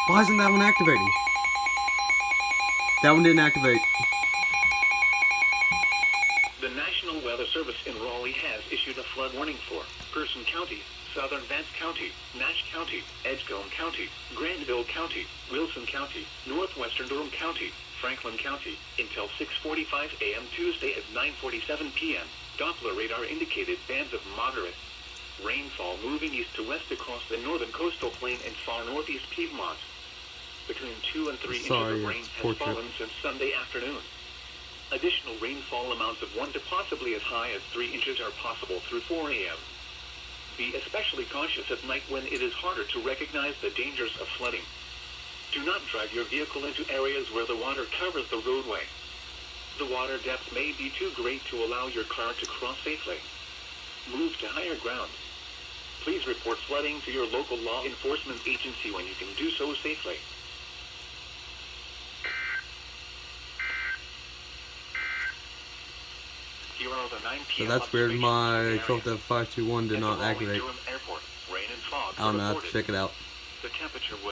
Why isn't that one activating? That one didn't activate. The National Weather Service in Raleigh has issued a flood warning for Person County, Southern Vance County, Nash County, Edgecombe County, Granville County, Wilson County, Northwestern Durham County, Franklin County, until 6:45 a.m. Tuesday at 9:47 p.m. Doppler radar indicated bands of moderate rainfall moving east to west across the northern coastal plain and far northeast Piedmont. Between 2 and 3 inches of rain has fallen since Sunday afternoon. Additional rainfall amounts of 1 to possibly as high as 3 inches are possible through 4 a.m. Be especially cautious at night when it is harder to recognize the dangers of flooding. Do not drive your vehicle into areas where the water covers the roadway. The water depth may be too great to allow your car to cross safely. Move to higher ground. Please report flooding to your local law enforcement agency when you can do so safely. Here are the 9 So p.m. that's weird. My observations Delta 521 did not activate. Airport. Rain and fog I don't know. I have to reported. check it out. The temperature was